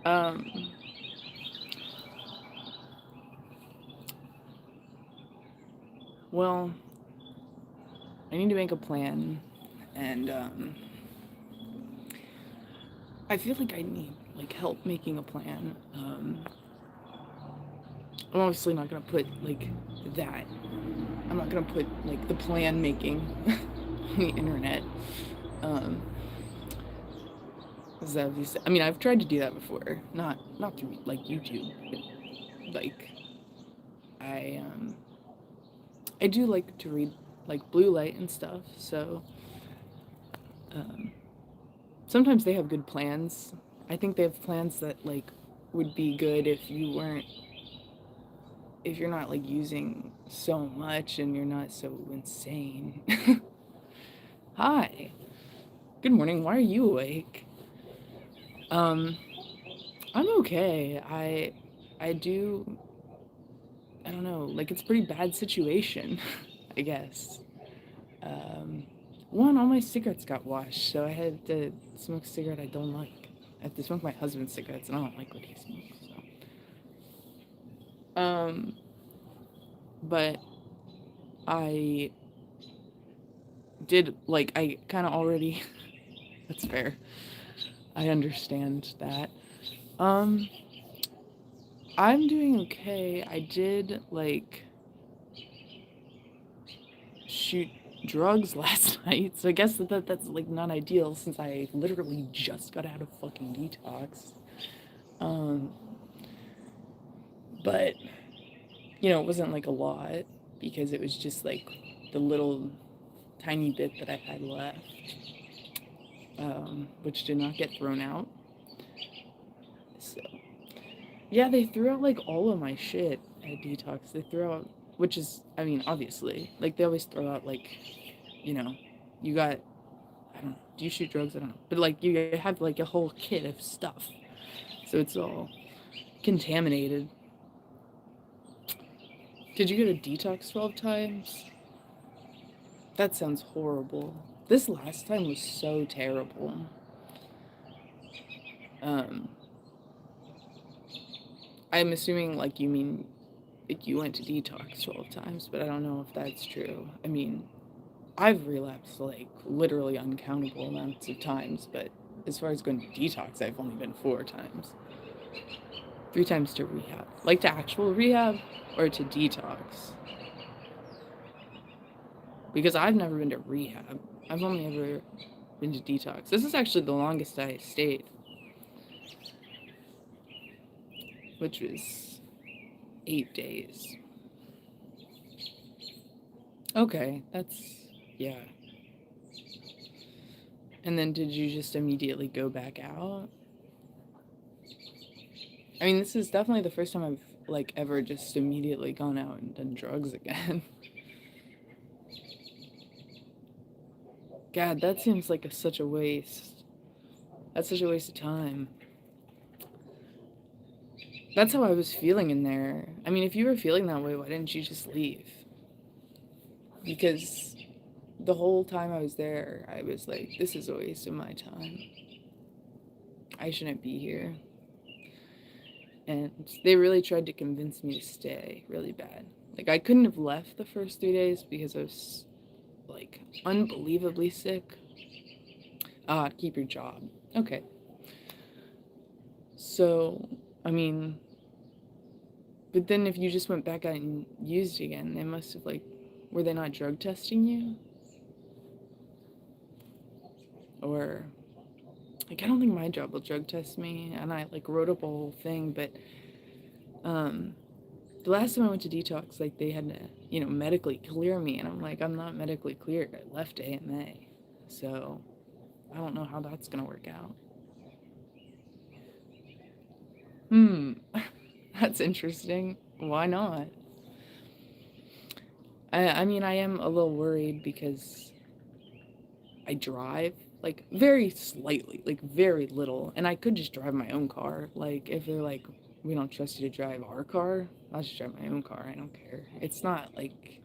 Um, well, I need to make a plan, and I feel like I need like help making a plan. I'm obviously not gonna put like that. I'm not gonna put like the plan making on the internet. Um, 'Cause obviously, I mean, I've tried to do that before, not through like YouTube, but like I um I do like to read like blue light and stuff. So um, sometimes they have good plans. I think they have plans that like would be good if you're not like using so much and you're not so insane. Hi. Good morning. Why are you awake? Um, I'm okay. I do I don't know, like it's a pretty bad situation, I guess. Um, One, all my cigarettes got washed, so I had to smoke a cigarette I don't like. I have to smoke my husband's cigarettes, and I don't like what he smokes. So, but I did like I kind of already. That's fair. I understand that. Um, I'm doing okay. I did like shoot drugs last night, so I guess that's like not ideal since I literally just got out of fucking detox. Um, but it wasn't like a lot because it was just like the little tiny bit that I had left, which did not get thrown out. So yeah, they threw out like all of my shit at detox. They threw out, which is, I mean, obviously, like they always throw out like, you know, you got, I don't know, do you shoot drugs? I don't know, but like you have like a whole kit of stuff, so it's all contaminated. Did you go to detox 12 times? That sounds horrible. This last time was so terrible. Um, I'm assuming like you mean like you went to detox 12 times, but I don't know if that's true. I mean, I've relapsed like literally uncountable amounts of times, but as far as going to detox, I've only been 4 times. 3 times to rehab. Like to actual rehab or to detox? Because I've never been to rehab. I've only ever been to detox. This is actually the longest I stayed, which was 8 days. Okay, that's, yeah. And then did you just immediately go back out? I mean, this is definitely the first time I've like ever just immediately gone out and done drugs again. God, that seems like such a waste. That's such a waste of time. That's how I was feeling in there. I mean, if you were feeling that way, why didn't you just leave? Because the whole time I was there, I was like, this is a waste of my time. I shouldn't be here. And they really tried to convince me to stay really bad. Like, I couldn't have left the first 3 days because I was like unbelievably sick. Ah, keep your job. Okay. So, I mean, but then if you just went back out and used again, they must have like, were they not drug testing you? Or like, I don't think my job will drug test me, and I like wrote up a whole thing, but um the last time I went to detox, like they had to, medically clear me, and I'm like, I'm not medically cleared. I left AMA. So I don't know how that's gonna work out. Hmm. That's interesting. Why not? I mean, I am a little worried because I drive like very slightly, like very little, and I could just drive my own car. Like if they're like, we don't trust you to drive our car, I'll just drive my own car. I don't care. It's not like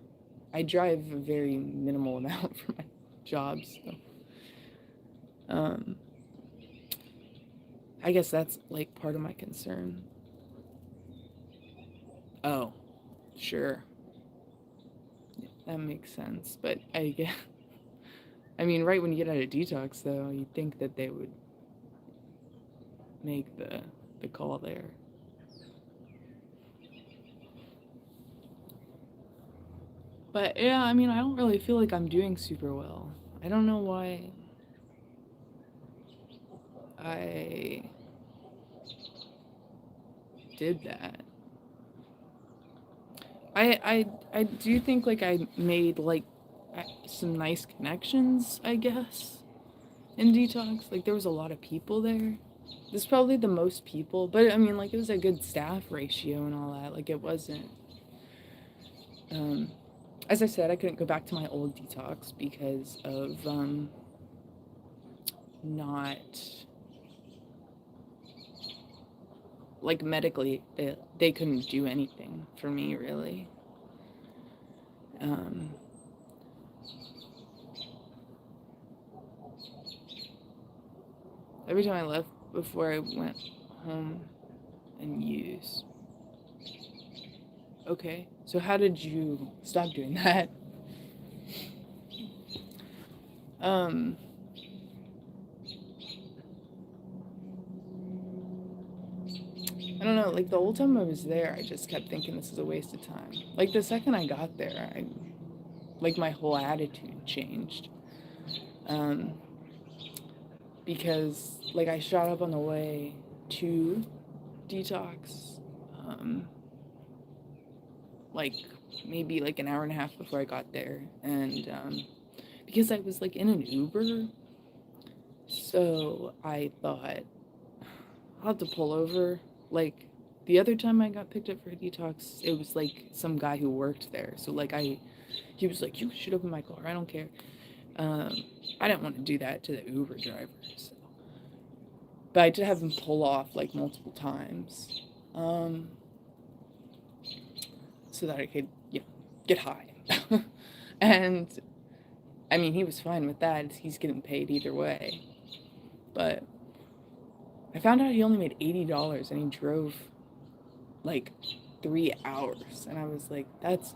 I drive a very minimal amount for my job. So, um, I guess that's like part of my concern. Oh, sure. That makes sense. But I get, I mean, right when you get out of detox, though, you'd think that they would make the call there. But yeah, I mean, I don't really feel like I'm doing super well. I don't know why I did that. I do think like I made like some nice connections, I guess, in detox. Like there was a lot of people there. There's probably the most people, but I mean, like it was a good staff ratio and all that. Like it wasn't. Um, as I said, I couldn't go back to my old detox because of not like medically they couldn't do anything for me really. Um, every time I left before I went home and used. Okay, so how did you stop doing that? Um, I don't know, like the whole time I was there, I just kept thinking this is a waste of time. Like the second I got there, like my whole attitude changed. Um, because like I shot up on the way to detox, um, like maybe like an hour and a half before I got there, and because I was like in an Uber, so I thought I'll have to pull over. Like the other time I got picked up for a detox, it was like some guy who worked there. So like he was like, "You should open my car. I don't care." Um, I didn't want to do that to the Uber driver, so. But I did have him pull off like multiple times, um, so that I could, get high. And I mean, he was fine with that. He's getting paid either way. But I found out he only made $80 and he drove like 3 hours. And I was like, that's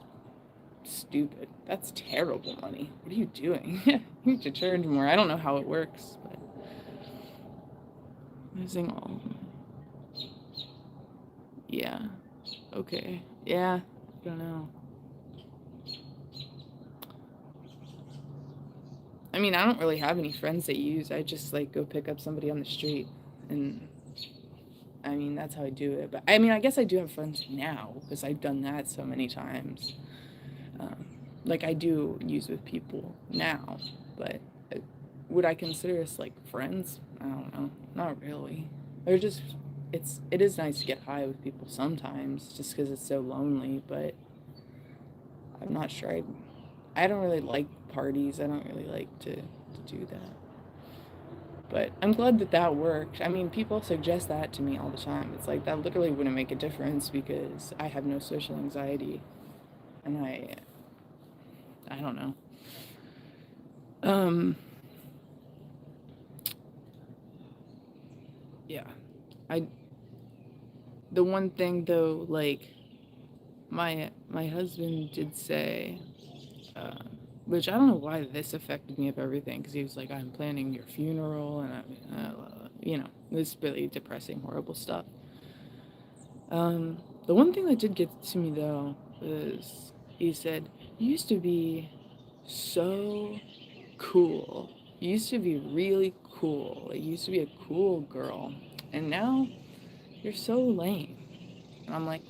stupid. That's terrible money. What are you doing? You need to charge more. I don't know how it works, but losing all. Yeah. Okay. Yeah. I don't know. I mean, I don't really have any friends that use. I just like go pick up somebody on the street, and I mean that's how I do it. But I mean, I guess I do have friends now because I've done that so many times. Um, like I do use with people now, but would I consider us like friends? I don't know. Not really. They're just it is nice to get high with people sometimes, just because it's so lonely. But I'm not sure. I don't really like parties. I don't really like to do that. But I'm glad that that worked. I mean, people suggest that to me all the time. It's like that literally wouldn't make a difference because I have no social anxiety, and I don't know. Um, yeah. I the one thing though, like my husband did say, uh, which I don't know why this affected me of everything, because he was like, I'm planning your funeral, and this really depressing, horrible stuff. The one thing that did get to me though was he said, "You used to be so cool. You used to be really cool. Like, you used to be a cool girl, and now you're so lame." And I'm like,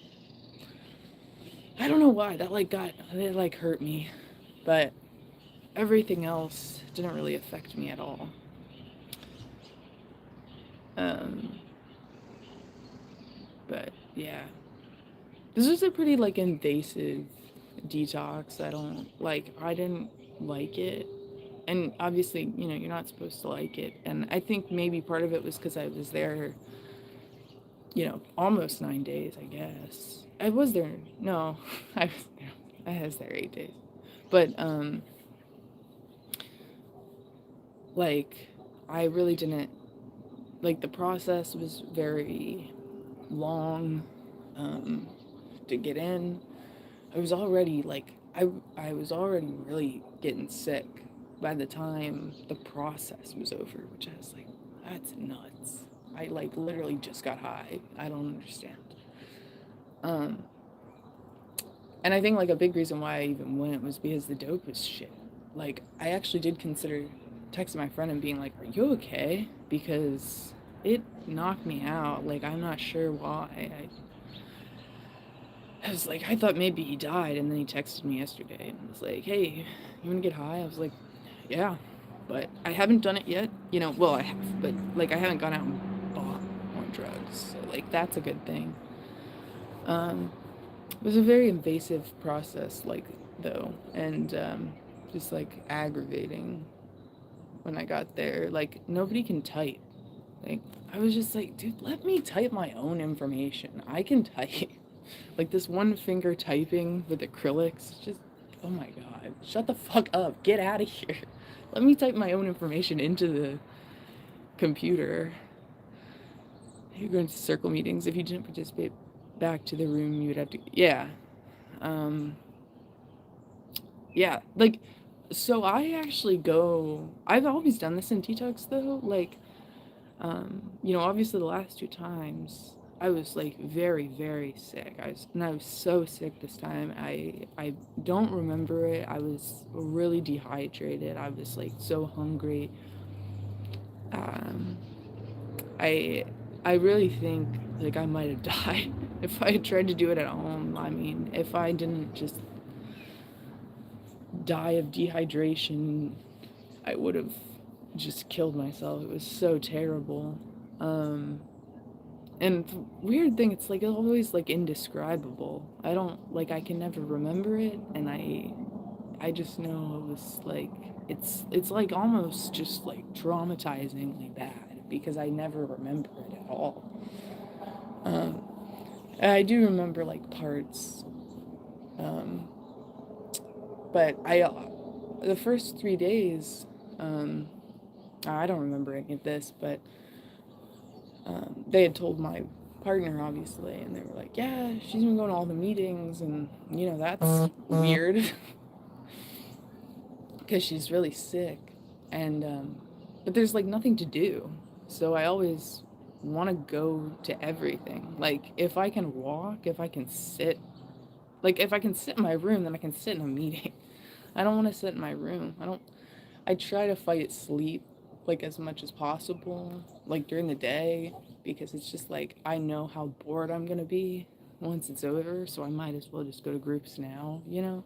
I don't know why that like hurt me, but everything else didn't really affect me at all. Um, but yeah, this was a pretty like invasive detox. I didn't like it. And obviously, you're not supposed to like it. And I think maybe part of it was because I was there, almost 9 days, I guess. I was there. No, I was there 8 days. But, like, I really didn't like the process was very long, um, to get in. I was already like I was already really getting sick by the time the process was over, which I was like, that's nuts. I like literally just got high. I don't understand. Um, and I think like a big reason why I even went was because the dope was shit. Like I actually did consider texting my friend and being like, "Are you okay?" Because it knocked me out. Like I'm not sure why. I was like, I thought maybe he died, and then he texted me yesterday and was like, "Hey, you wanna get high?" I was like, "Yeah," but I haven't done it yet. You know, well, I have, but like I haven't gone out and bought more drugs, so like that's a good thing. Um, it was a very invasive process, like though, and just like aggravating when I got there. Like nobody can type. Like I was just like, dude, let me type my own information. I can type. Like this one finger typing with acrylics, just oh my god, shut the fuck up, get out of here. Let me type my own information into the computer. You're going to circle meetings. If you didn't participate, back to the room, you would have to. Yeah. Um, yeah. Like, so I actually go. I've always done this in detox though. Like, you know, obviously the last two times I was like very, very sick. I was so sick this time. I don't remember it. I was really dehydrated. I was like so hungry. Um, I I really think like I might have died if I had tried to do it at home. I mean, if I didn't just die of dehydration, I would have just killed myself. It was so terrible. Um, And weird thing, it's like always like indescribable. I don't like I can never remember it, and I just know it was like it's like almost just like traumatizingly bad because I never remember it at all. Um, and I do remember like parts, um, but I the first 3 days, um, I don't remember any of this, but they had told my partner obviously, and they were like, yeah, she's been going to all the meetings, and you know that's weird because she's really sick, and but there's like nothing to do, so I always want to go to everything. Like if I can walk, if I can sit, like if I can sit in my room, then I can sit in a meeting. I don't want to sit in my room. I try to fight sleep like as much as possible, like during the day, because it's just like I know how bored I'm gonna be once it's over, so I might as well just go to groups now, you know?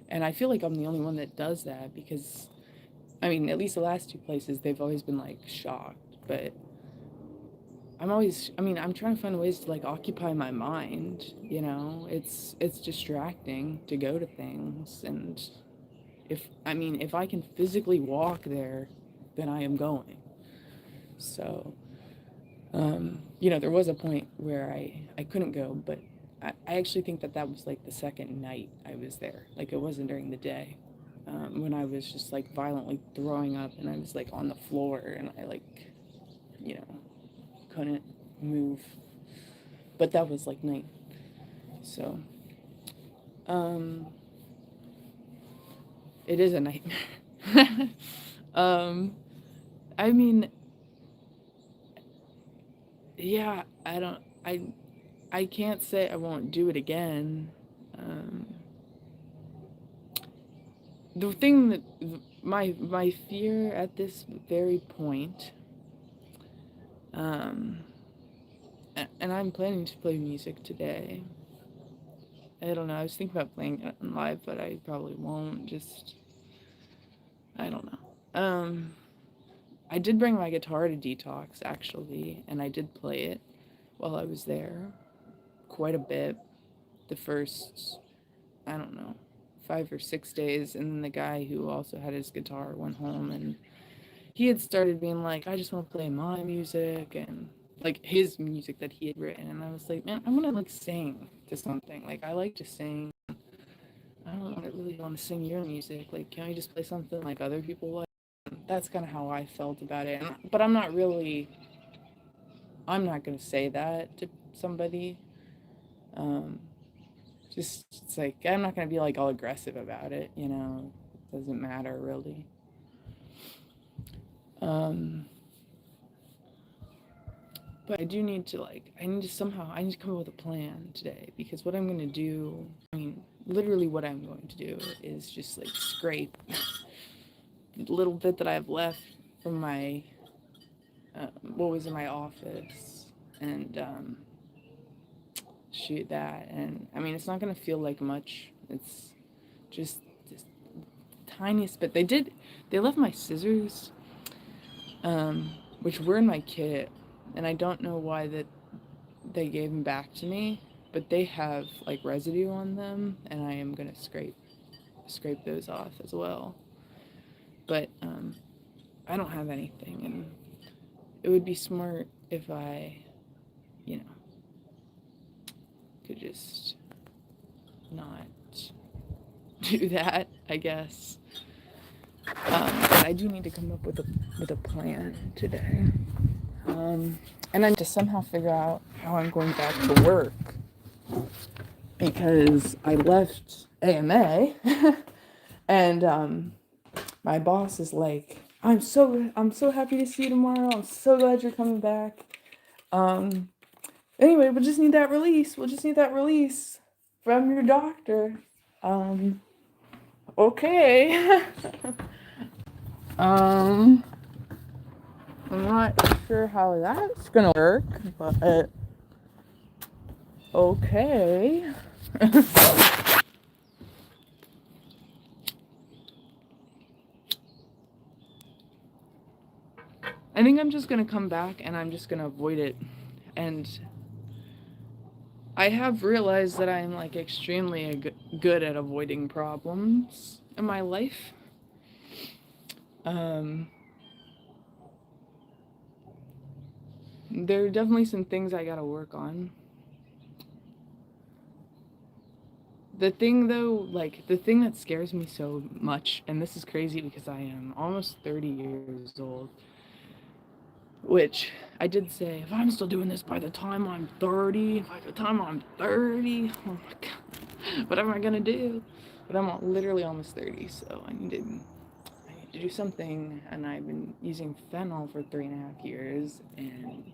And I feel like I'm the only one that does that because I mean, at least the last two places they've always been like shocked, but I mean, I'm trying to find ways to like occupy my mind, you know? It's distracting to go to things, and if I can physically walk there, then I am going. So, you know, there was a point where I couldn't go, but I actually think that that was like the second night I was there. Like it wasn't during the day, when I was just like violently throwing up and I was like on the floor and I like, you know, couldn't move. But that was like night. So, um, it is a nightmare. um, I mean, yeah, I can't say I won't do it again. Um, the thing that my fear at this very point, um, and I'm planning to play music today. I don't know. I was thinking about playing it live, but I probably won't. Just I don't know. I did bring my guitar to detox actually, and I did play it while I was there quite a bit. The first I don't know 5 or 6 days, and then the guy who also had his guitar went home and he had started being like, I just want to play my music and like his music that he had written. And I was like, man, I want to like sing to something. Like, I like to sing. I don't want to really want to sing your music. Like, can we just play something like other people like? That's kind of how I felt about it. But I'm not really. I'm not gonna say that to somebody. Um, just it's like I'm not gonna be like all aggressive about it, you know. It doesn't matter really. Um, but I do need to I need to come up with a plan today because what I'm gonna do, I mean, literally what I'm going to do is just like scrape the little bit that I have left from my what was in my office and shoot that. And I mean, it's not gonna feel like much. It's just this tiniest bit. They left my scissors, which were in my kit, and I don't know why that they gave them back to me, but they have like residue on them, and I am gonna scrape those off as well. But I don't have anything, and it would be smart if I, you know, could just not do that, I guess. But I do need to come up with a plan today. And I need to somehow figure out how I'm going back to work because I left AMA and my boss is like, I'm so happy to see you tomorrow. I'm so glad you're coming back. Anyway, we'll just need that release. We'll just need that release from your doctor. Okay. um I'm not sure how that's gonna work, but okay. I think I'm just gonna come back and I'm just gonna avoid it. And I have realized that I'm like extremely good at avoiding problems in my life. Um, there are definitely some things I gotta work on. The thing though, like the thing that scares me so much, and this is crazy because I am almost 30 years old, which I did say, if I'm still doing this by the time I'm 30, by the time I'm 30, oh my god, what am I gonna do? But I'm literally almost 30, so I need to do something, and I've been using fentanyl for 3.5 years, and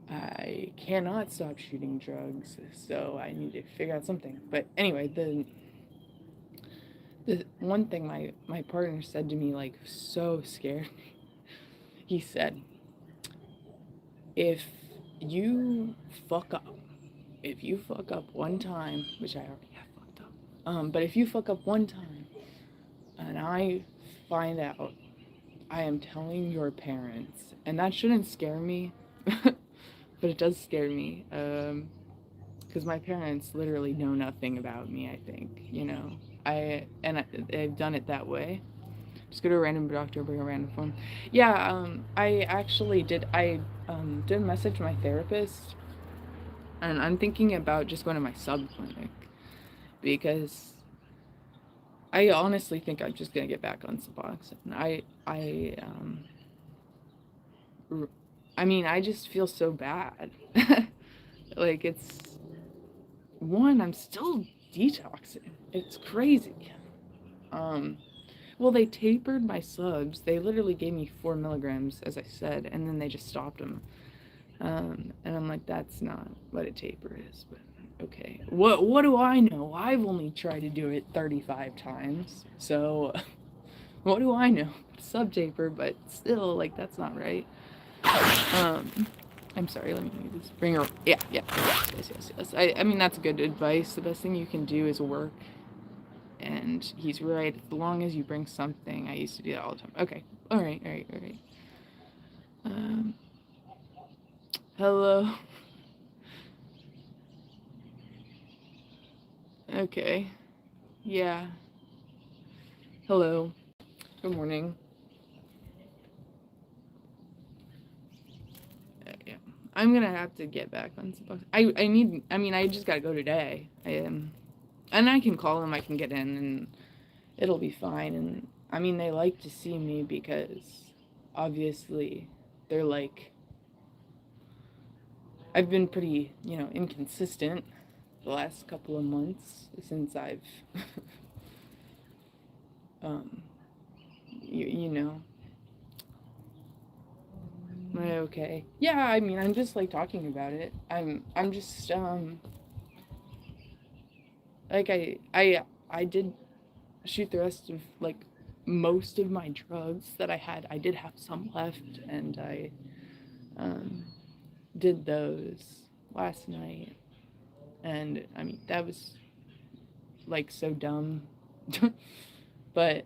I cannot stop shooting drugs, so I need to figure out something. But anyway, the one thing my partner said to me, like, so scared me. He said, if you fuck up, if you fuck up one time, which I already have fucked up, but if you fuck up one time, and I find out, I am telling your parents, and that shouldn't scare me, but it does scare me, because my parents literally know nothing about me, I think, you know. I've done it that way. Just go to a random doctor, bring a random phone. Yeah, I actually did message my therapist, and I'm thinking about just going to my subclinic because I honestly think I'm just gonna get back on Suboxone. I mean, I just feel so bad. Like it's one, I'm still detoxing. It's crazy. Um, well, they tapered my subs. They literally gave me 4 milligrams, as I said, and then they just stopped them. And I'm like, that's not what a taper is, but okay. What do I know? I've only tried to do it 35 times, so what do I know? Sub taper, but still, like that's not right. Um, I'm sorry. Let me just bring her. Yeah, yeah, yes. I mean that's good advice. The best thing you can do is work, and he's right. As long as you bring something, I used to do that all the time. Okay. All right. Um, hello. Okay. Yeah. Hello. Good morning. Yeah. I'm gonna have to get back on Suboxone. I mean, I just gotta go today. And I can call them, I can get in, and it'll be fine. And I mean, they like to see me because obviously they're like, I've been pretty, inconsistent the last couple of months since I've, um, you know, am I okay? Yeah, I mean, I'm just like talking about it. I'm just, like I did shoot the rest of like most of my drugs that I had. I did have some left, and I, um, did those last night. And I mean, that was like so dumb. But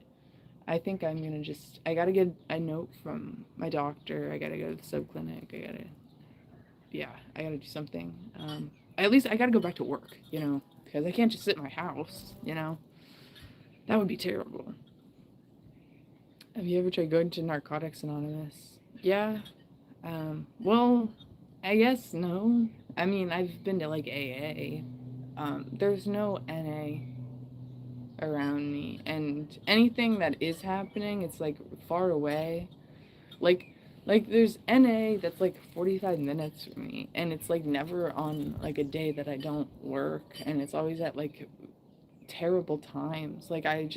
I think I'm gonna just, I gotta get a note from my doctor. I gotta go to the subclinic. Yeah, I gotta do something. At least I gotta go back to work, because I can't just sit in my house. That would be terrible. Have you ever tried going to Narcotics Anonymous? Yeah. Well, I guess no. I mean, I've been to like AA. There's no NA around me, and anything that is happening, it's like far away. Like, there's NA that's like 45 minutes from me, and it's like never on like a day that I don't work, and it's always at like terrible times. Like I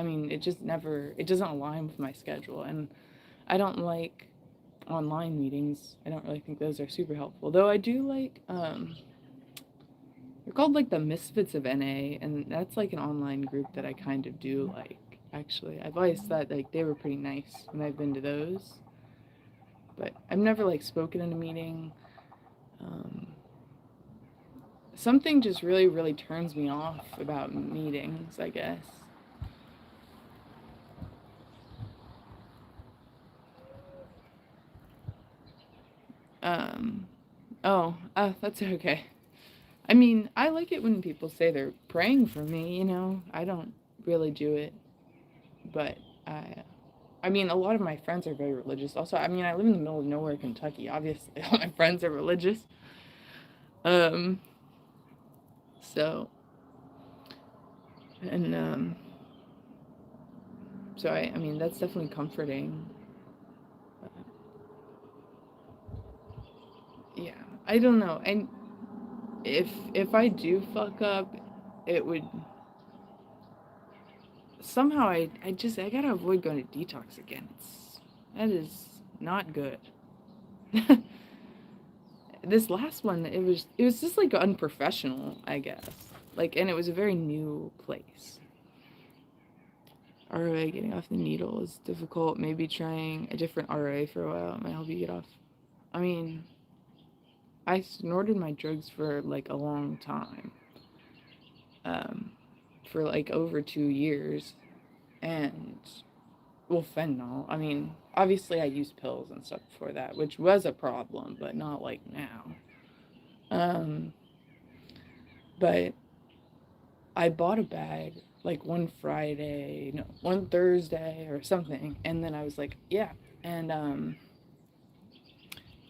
mean, it doesn't align with my schedule, and I don't like online meetings. I don't really think those are super helpful. Though I do like they're called like the Misfits of NA, and that's like an online group that I kind of do like. Actually, I've always thought like they were pretty nice when I've been to those, but I've never like spoken in a meeting. Um, Something just really, really turns me off about meetings, I guess. Um, that's okay. I mean, I like it when people say they're praying for me. I don't really do it, but I mean, a lot of my friends are very religious. Also, I mean, I live in the middle of nowhere, Kentucky. Obviously, all my friends are religious. Um, so, and, so I mean, that's definitely comforting. Uh, yeah, I don't know. And if I do fuck up, it would somehow I gotta avoid going to detox again. That is not good. This last one, it was just like unprofessional, I guess. Like, and it was a very new place. ROA, getting off the needle is difficult. Maybe trying a different ROA for a while might help you get off. I mean, I snorted my drugs for like a long time, um, for like over 2 years, and well, fentanyl. I mean, obviously I used pills and stuff before that, which was a problem, but not like now. Um, but I bought a bag like one Friday, no, one Thursday or something, and then I was like, yeah, and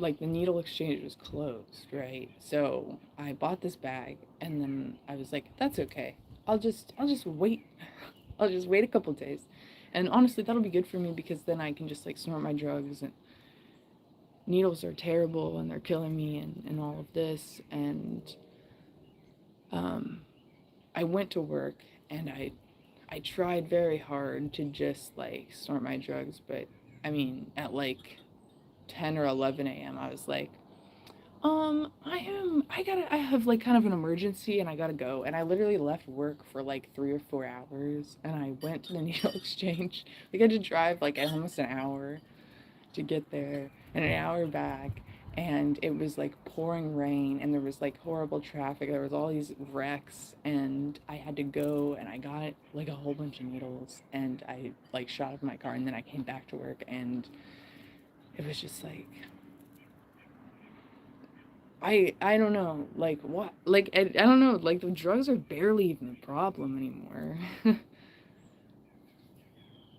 like the needle exchange was closed, right? So I bought this bag, and then I was like, that's okay. I'll just wait. I'll just wait a couple days. And honestly, that'll be good for me because then I can just like snort my drugs, and needles are terrible and they're killing me, and all of this. And um I went to work, and I tried very hard to just like snort my drugs, but I mean at like 10 or 11 a.m. I was like, I have like kind of an emergency and I gotta go. And I literally left work for like 3 or 4 hours, and I went to the needle exchange. Like, I had to drive like almost an hour to get there and an hour back. And it was like pouring rain, and there was like horrible traffic. There was all these wrecks, and I had to go, and I got like a whole bunch of needles, and I like shot up my car, and then I came back to work, and it was just like, I don't know, like what, like I don't know, like the drugs are barely even a problem anymore.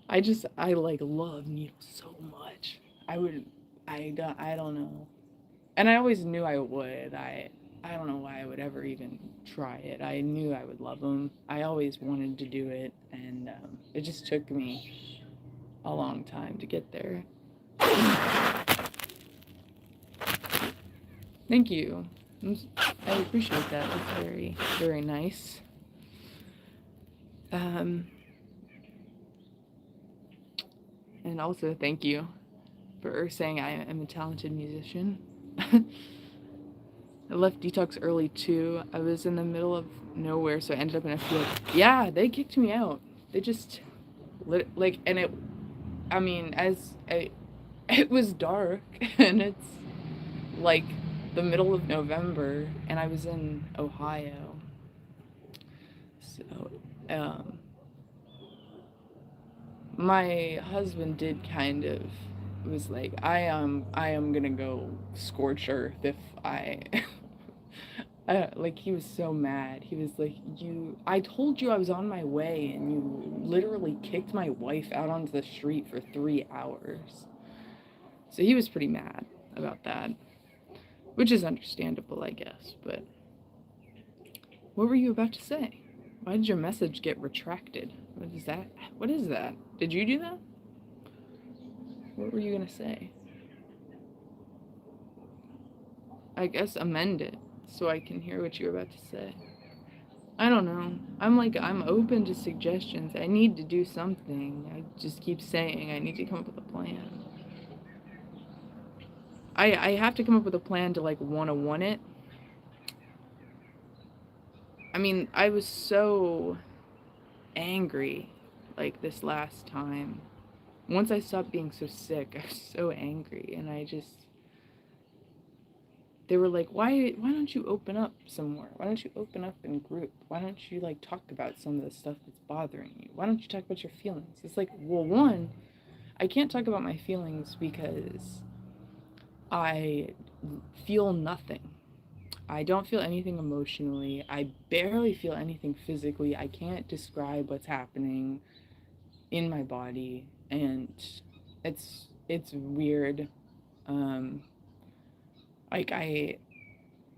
I like love needles so much. I would I don't know. And I always knew I would. I don't know why I would ever even try it. I knew I would love them. I always wanted to do it, and it just took me a long time to get there. Thank you. I appreciate that. That's very, very nice. Um, and also thank you for saying I am a talented musician. I left detox early too. I was in the middle of nowhere, so I ended up in a field. Yeah, they kicked me out. They just like, and it. I mean, it was dark, and it's like the middle of November, and I was in Ohio. So, um, my husband did kind of was like, I am gonna go scorch earth if I like he was so mad. He was like, I told you I was on my way and you literally kicked my wife out onto the street for 3 hours. So he was pretty mad about that, which is understandable, I guess. But what were you about to say? Why did your message get retracted? What is that? What is that? Did you do that? What were you gonna say? I guess amend it so I can hear what you're about to say. I don't know. I'm open to suggestions. I need to do something. I just keep saying I need to come up with a plan. I have to come up with a plan to like 101 it. I mean, I was so angry like this last time. Once I stopped being so sick, I was so angry and I just they were like, why don't you open up some more? Why don't you open up in group? Why don't you like talk about some of the stuff that's bothering you? Why don't you talk about your feelings? It's like, well, one, I can't talk about my feelings because I feel nothing. I don't feel anything emotionally. I barely feel anything physically. I can't describe what's happening in my body and it's weird. Um like I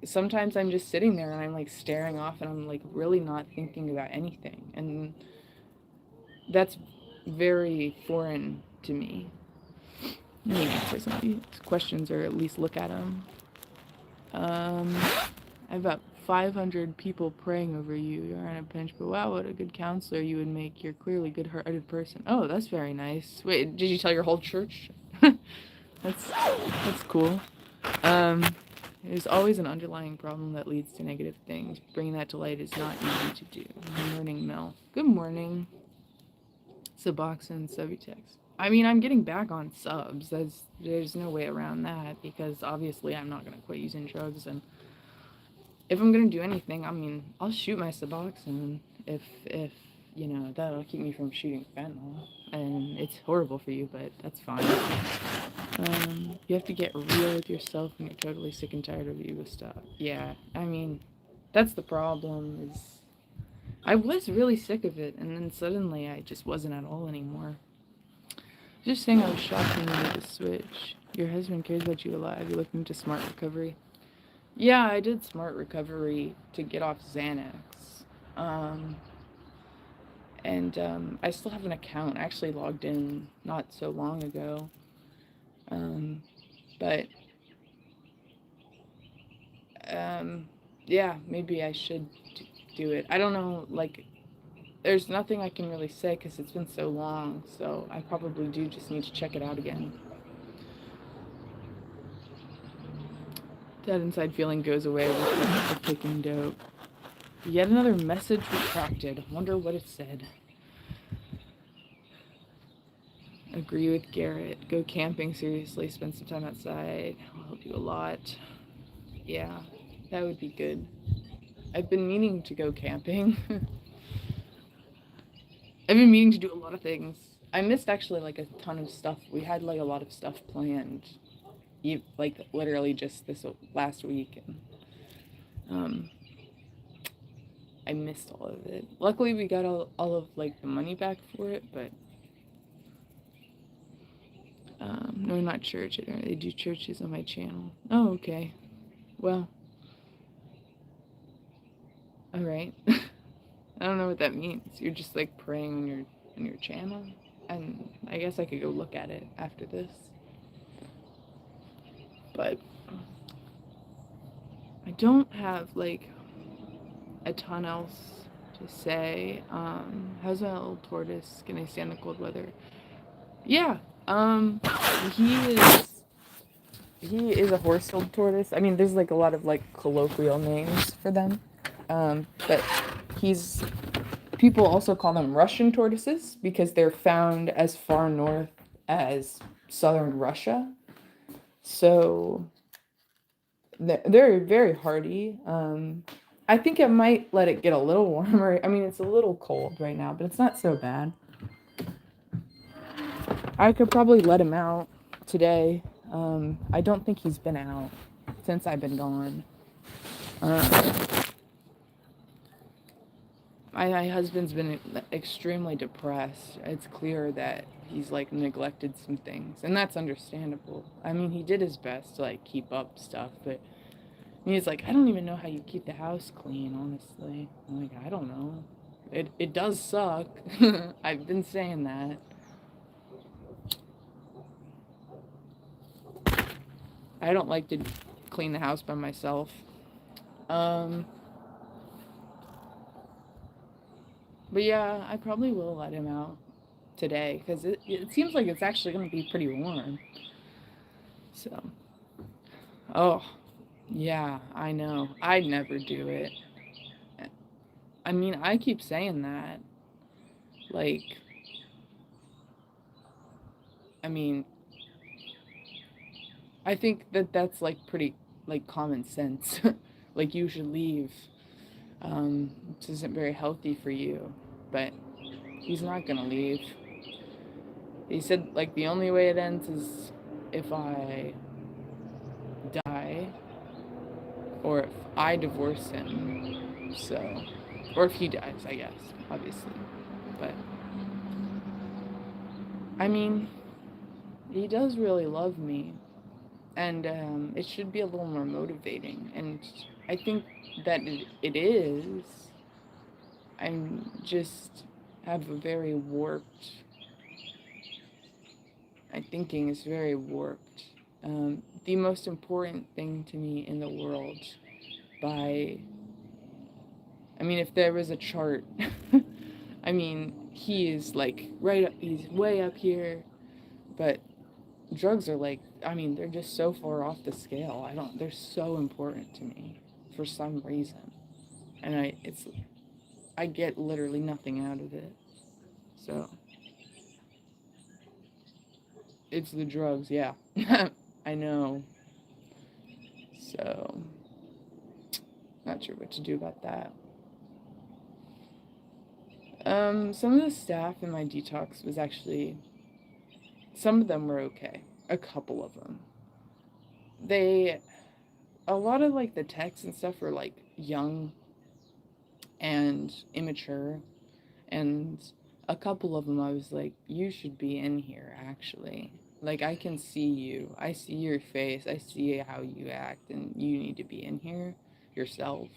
sometimes I'm just sitting there and I'm like staring off and I'm like really not thinking about anything. And that's very foreign to me. I need to answer some of these questions or at least look at them. I have about 500 people praying over you. You're on a bench, but wow, what a good counselor you would make. You're clearly a good-hearted person. Oh, that's very nice. Wait, did you tell your whole church? That's cool. Um, there's always an underlying problem that leads to negative things. Bringing that to light is not easy to do. Good morning, Mel. Good morning. Suboxone, Subutex. I mean, I'm getting back on subs. There's no way around that because obviously I'm not gonna quit using drugs, and if I'm gonna do anything, I mean, I'll shoot my Suboxone if you know that'll keep me from shooting fentanyl. And it's horrible for you, but that's fine. You have to get real with yourself when you're totally sick and tired of ego stuff. Yeah, I mean, that's the problem. Is I was really sick of it, and then suddenly I just wasn't at all anymore. Just saying, I was shocked when you made the switch. Your husband cares about you a lot. Have you looked into smart recovery? Yeah, I did smart recovery to get off Xanax. Um, and I still have an account. I actually logged in not so long ago. Um, but um, yeah, maybe I should do it. I don't know, like, there's nothing I can really say because it's been so long, so I probably do just need to check it out again. That inside feeling goes away with taking dope. Yet another message retracted. Wonder what it said. Agree with Garrett. Go camping, seriously. Spend some time outside. Will help you a lot. Yeah, that would be good. I've been meaning to go camping. I've been meaning to do a lot of things. I missed actually like a ton of stuff. We had like a lot of stuff planned, like literally just this last week, and um, I missed all of it. Luckily, we got all of like the money back for it, but no, not church. I don't really do churches on my channel. Oh, okay. Well, all right. I don't know what that means. You're just like praying on your channel, and I guess I could go look at it after this. But don't have like a ton else to say. How's my little tortoise? Can I stand the cold weather? Yeah. Um, he is he is a horse-tailed tortoise. I mean, there's like a lot of like colloquial names for them. But he's people also call them Russian tortoises because they're found as far north as southern Russia. So they're very hardy. I think it might let it get a little warmer. I mean, it's a little cold right now, but it's not so bad. I could probably let him out today. I don't think he's been out since I've been gone. Um, my husband's been extremely depressed. It's clear that he's like neglected some things, and that's understandable. I mean, he did his best to like keep up stuff, but he's like, I don't even know how you keep the house clean, honestly. I'm like, I don't know. It does suck. I've been saying that. I don't like to clean the house by myself. Um, but yeah, I probably will let him out today because it seems like it's actually going to be pretty warm. So, oh, yeah, I know. I'd never do it. I mean, I keep saying that. Like, I mean, I think that that's like pretty like common sense. Like you should leave. This isn't very healthy for you. But he's not gonna leave. He said like the only way it ends is if I die or if I divorce him. So, or if he dies, I guess, obviously. But I mean, he does really love me, and it should be a little more motivating. And I think that it is. I'm just have a very warped. My thinking is very warped. The most important thing to me in the world, by, I mean, if there was a chart, I mean, he is like right up. He's way up here, but drugs are like, I mean, they're just so far off the scale. I don't. They're so important to me for some reason, and I get literally nothing out of it. So it's the drugs, yeah. I know. So not sure what to do about that. Some of the staff in my detox was actually, some of them were okay. A couple of them. They, a lot of like the techs and stuff were like young and immature, and a couple of them I was like, you should be in here actually. Like I can see you. I see your face. I see how you act, and you need to be in here yourself.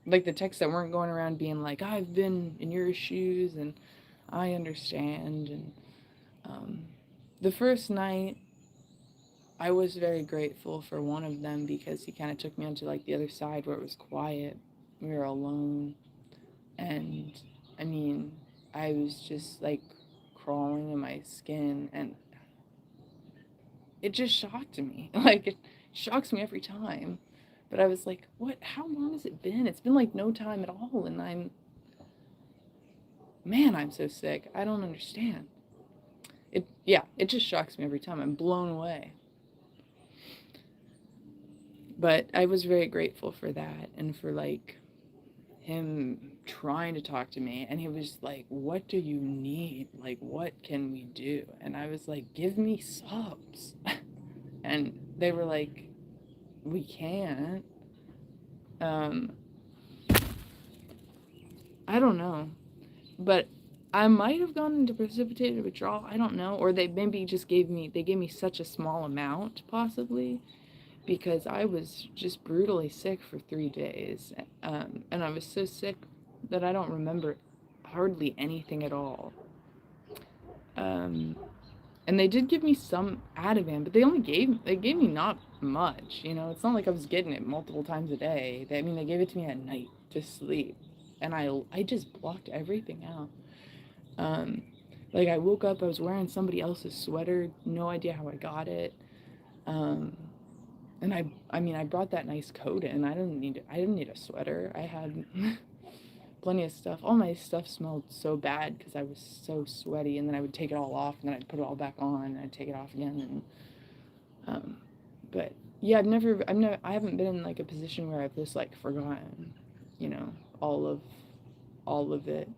Like the texts that weren't going around being like, I've been in your shoes and I understand. And um, the first night, I was very grateful for one of them because he kind of took me onto like the other side where it was quiet. We were alone. And I mean, I was just like crawling in my skin, and it just shocked me. Like, it shocks me every time. But I was like, what? How long has it been? It's been like no time at all. And man, I'm so sick. I don't understand. Yeah, it just shocks me every time. I'm blown away. But I was very grateful for that and for like him trying to talk to me. And he was like, what do you need? Like, what can we do? And I was like, give me subs. And they were like, we can't. Um, I don't know. But I might have gone into precipitated withdrawal. I don't know. Or they maybe just they gave me such a small amount, possibly, because I was just brutally sick for 3 days. And I was so sick that I don't remember hardly anything at all. Um, And they did give me some Ativan, but they gave me not much. You know, it's not like I was getting it multiple times a day. I mean, they gave it to me at night to sleep, and I just blocked everything out. Um, like I woke up, I was wearing somebody else's sweater, no idea how I got it. Um, and I mean, I brought that nice coat in. I didn't need a sweater. I had plenty of stuff. All my stuff smelled so bad because I was so sweaty, and then I would take it all off, and then I'd put it all back on, and I'd take it off again, and um, but yeah, I haven't been in like a position where I've just like forgotten, you know, all of, all of it.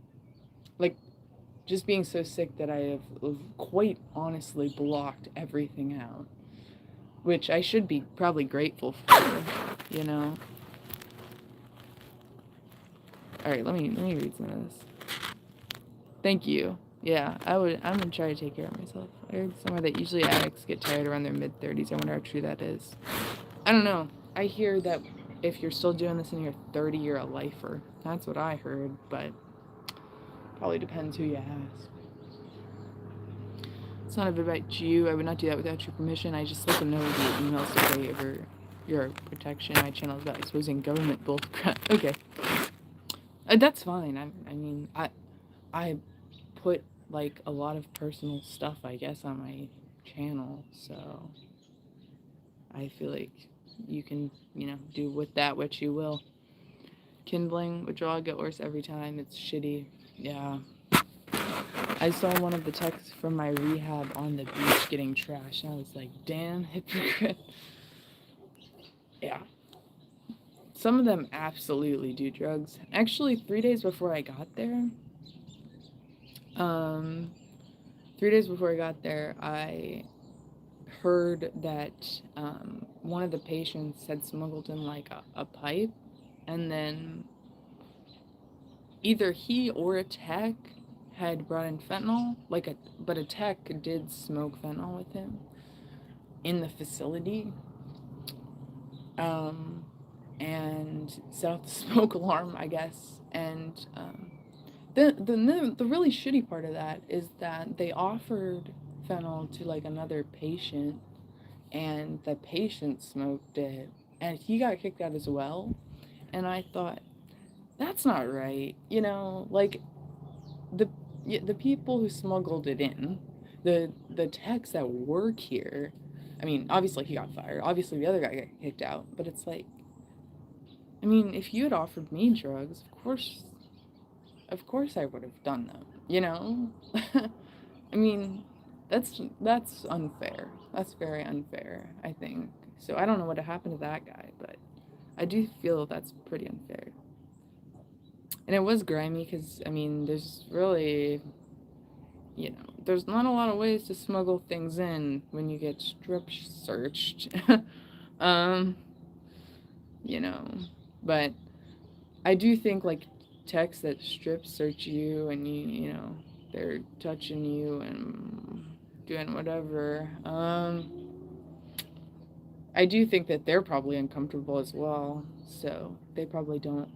Like just being so sick that I have quite honestly blocked everything out, which I should be probably grateful for, you know. All right, let me read some of this. Thank you. Yeah, I'm gonna try to take care of myself. I heard somewhere that usually addicts get tired around their mid-30s. I wonder how true that is. I don't know. I hear that if you're still doing this in your 30, you're a lifer. That's what I heard, but probably depends who you ask. It's not a bit about you. I would not do that without your permission. I just let them know via emails to pay over your protection. My channel is about exposing government bullcrap. Okay. That's fine. I mean, I put like a lot of personal stuff, I guess, on my channel, so I feel like you can, you know, do with that what you will. Kindling withdrawal get worse every time. It's shitty. Yeah. I saw one of the texts from my rehab on the beach getting trashed, and I was like, damn, hypocrite. Yeah. Some of them absolutely do drugs. Actually, 3 days before I got there, um, 3 days before I got there, I heard that one of the patients had smuggled in like a pipe, and then either he or a tech had brought in fentanyl, but a tech did smoke fentanyl with him in the facility, and set off the smoke alarm, I guess. And the really shitty part of that is that they offered fentanyl to like another patient, and the patient smoked it, and he got kicked out as well. And I thought, that's not right, you know, like the the people who smuggled it in, the techs that work here. I mean, obviously he got fired. Obviously the other guy got kicked out. But it's like, I mean, if you had offered me drugs, of course I would have done them. You know, I mean, that's unfair. That's very unfair, I think. So I don't know what happened to that guy, but I do feel that's pretty unfair. And it was grimy because, I mean, there's really, you know, there's not a lot of ways to smuggle things in when you get strip searched. um, you know, but I do think like techs that strip search you and you know, they're touching you and doing whatever. I do think that they're probably uncomfortable as well, so they probably don't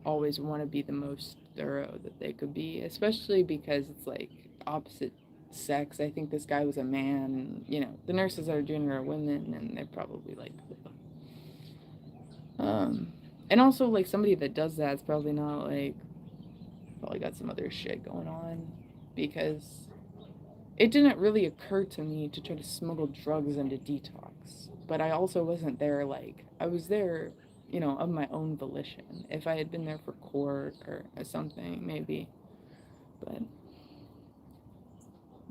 always want to be the most thorough that they could be, especially because it's like opposite sex. I think this guy was a man, you know, the nurses that are doing it are women, and they're probably like, and also like somebody that does that's probably not like, probably got some other shit going on, because it didn't really occur to me to try to smuggle drugs into detox, but I also wasn't there like, I was there, you know, of my own volition. If I had been there for court or something, maybe. But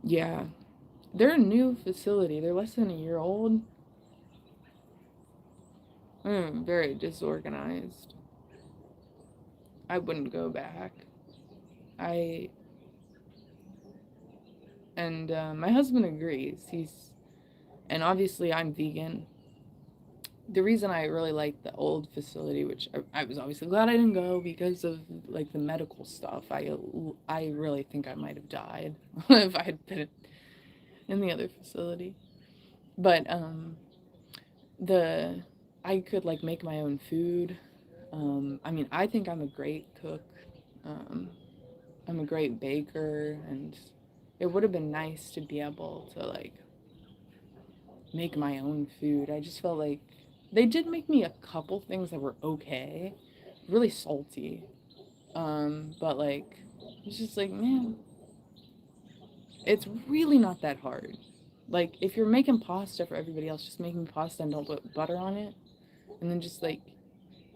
yeah, they're a new facility. They're less than a year old. Very disorganized. I wouldn't go back. I and my husband agrees. And obviously I'm vegan. The reason I really like the old facility, which I was obviously glad I didn't go because of like the medical stuff. I really think I might have died if I had been in the other facility. But the I could like make my own food. I mean, I think I'm a great cook. Um, I'm a great baker, and it would have been nice to be able to like make my own food. I just felt like they did make me a couple things that were okay, really salty. But like it's just like, man, it's really not that hard. Like if you're making pasta for everybody else, just make me pasta and don't put butter on it, and then just like,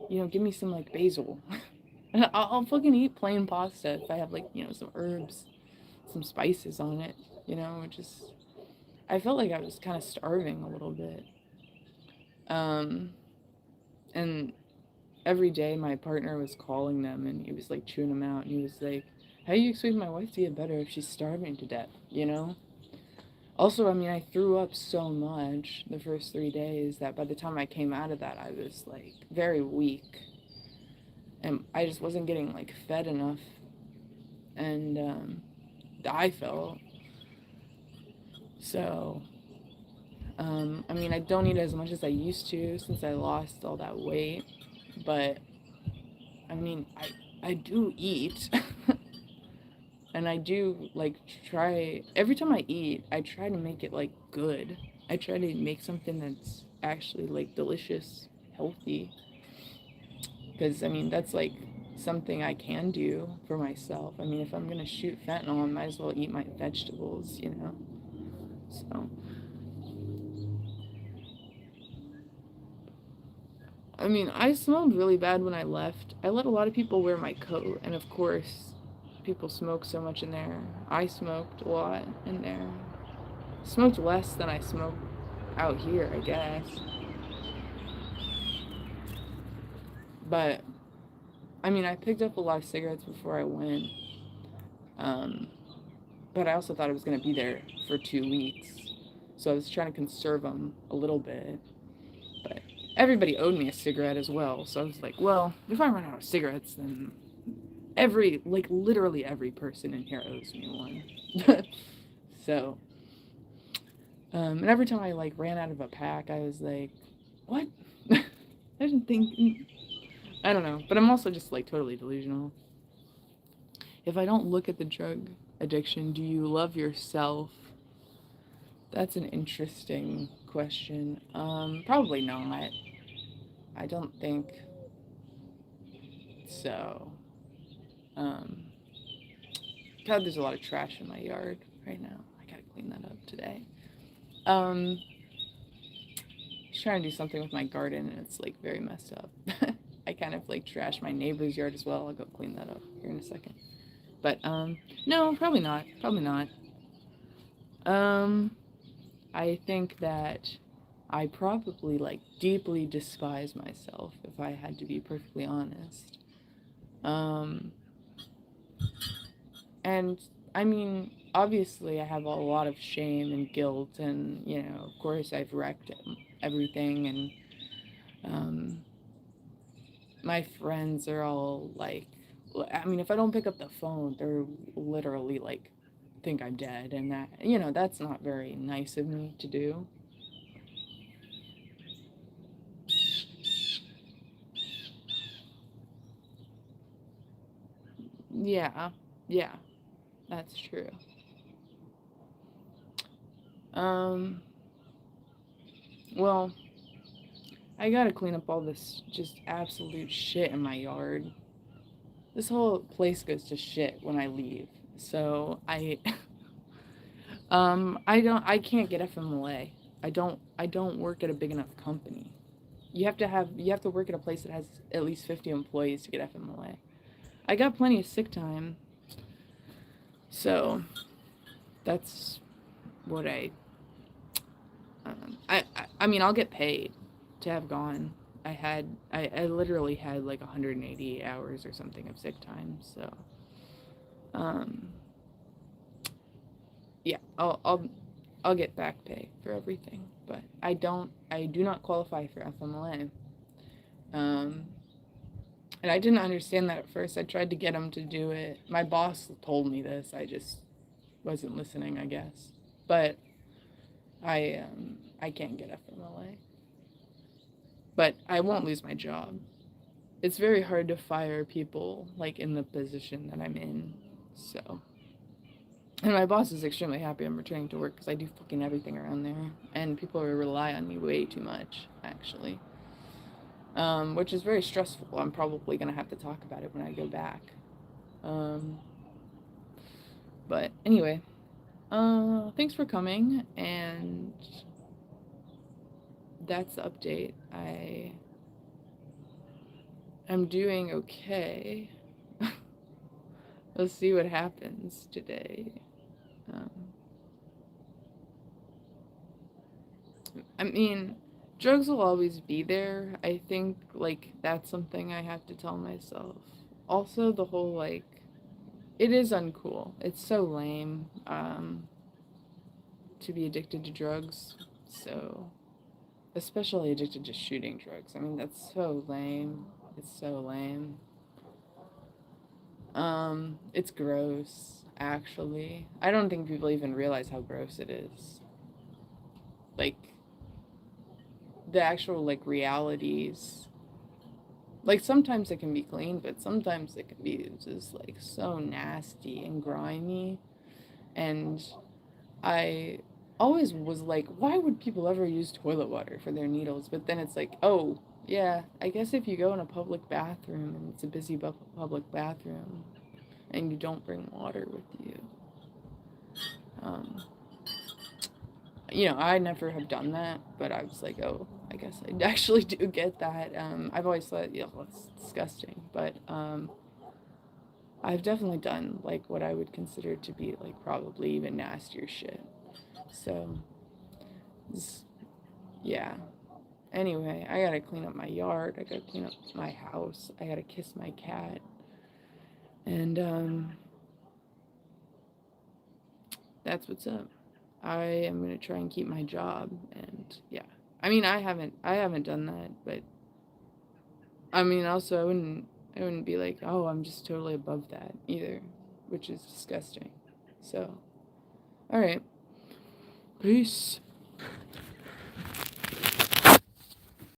give me some like basil. I'll fucking eat plain pasta if I have like, some herbs, some spices on it. Just I felt like I was kind of starving a little bit. Um, and every day my partner was calling them and he was like chewing them out and he was like, "How do you expect my wife to get better if she's starving to death?" Also, I mean, I threw up so much the first 3 days that by the time I came out of that, I was like very weak and I just wasn't getting like fed enough. And I felt so. I mean, I don't eat as much as I used to since I lost all that weight, but I mean, I do eat. And I do like try every time I eat, I try to make it like good. I try to make something that's actually like delicious, healthy. Because I mean, that's like something I can do for myself. I mean, if I'm gonna shoot fentanyl, I might as well eat my vegetables. So, I mean, I smelled really bad when I left. I let a lot of people wear my coat, and of course, people smoke so much in there. I smoked a lot in there. Smoked less than I smoked out here, I guess. But I mean, I picked up a lot of cigarettes before I went. Um, but I also thought I was gonna be there for 2 weeks, so I was trying to conserve them a little bit. But everybody owed me a cigarette as well, so I was like, well, if I run out of cigarettes, then literally every person in here owes me one. So, and every time I like ran out of a pack, I was like, what? I didn't think. I don't know, but I'm also just like totally delusional. If I don't look at the drug addiction, do you love yourself? That's an interesting question. Probably not. I don't think so. Um, God, there's a lot of trash in my yard right now. I gotta clean that up today. Um, just trying to do something with my garden and it's like very messed up. I kind of like trash my neighbor's yard as well. I'll go clean that up here in a second. But no, probably not. Probably not. Um, I think that I probably like deeply despise myself if I had to be perfectly honest. Um, and I mean, obviously, I have a lot of shame and guilt, and of course, I've wrecked everything, and um, my friends are all like, I mean, if I don't pick up the phone, they're literally like, think I'm dead, and that's not very nice of me to do. Yeah, yeah, that's true. Um, well, I gotta clean up all this just absolute shit in my yard. This whole place goes to shit when I leave. So I can't get FMLA. I don't work at a big enough company. You have to work at a place that has at least 50 employees to get FMLA. I got plenty of sick time. So that's what I mean, I'll get paid to have gone. I literally had like 180 hours or something of sick time. So, um, yeah, I'll get back pay for everything, but I do not qualify for FMLA. Um, and I didn't understand that at first. I tried to get him to do it. My boss told me this. I just wasn't listening, I guess. But I can't get FMLA. But I won't lose my job. It's very hard to fire people like in the position that I'm in. So, And my boss is extremely happy I'm returning to work because I do fucking everything around there. And people rely on me way too much, actually. Which is very stressful. I'm probably going to have to talk about it when I go back. Um, but anyway, thanks for coming, and that's the update. I'm doing okay. Let's see what happens today. Um, I mean, drugs will always be there. I think, like, that's something I have to tell myself. Also, the whole, like, it is uncool. It's so lame, to be addicted to drugs. So, especially addicted to shooting drugs. I mean, that's so lame. It's so lame. It's gross, actually. I don't think people even realize how gross it is. Like, the actual, like, realities. Like, sometimes it can be clean, but sometimes it can be just, like, so nasty and grimy. And I always was like, why would people ever use toilet water for their needles? But then it's like, oh, yeah, I guess if you go in a public bathroom and it's a busy public bathroom and you don't bring water with you, um, I never have done that, but I was like, oh, I guess I actually do get that. I've always thought, well, it's disgusting, but I've definitely done like what I would consider to be like probably even nastier shit. So, yeah. Anyway, I gotta clean up my yard. I gotta clean up my house. I gotta kiss my cat. And that's what's up. I am gonna try and keep my job. And yeah, I mean, I haven't done that, but I mean, also, I wouldn't be like, oh, I'm just totally above that either, which is disgusting. So, all right, peace.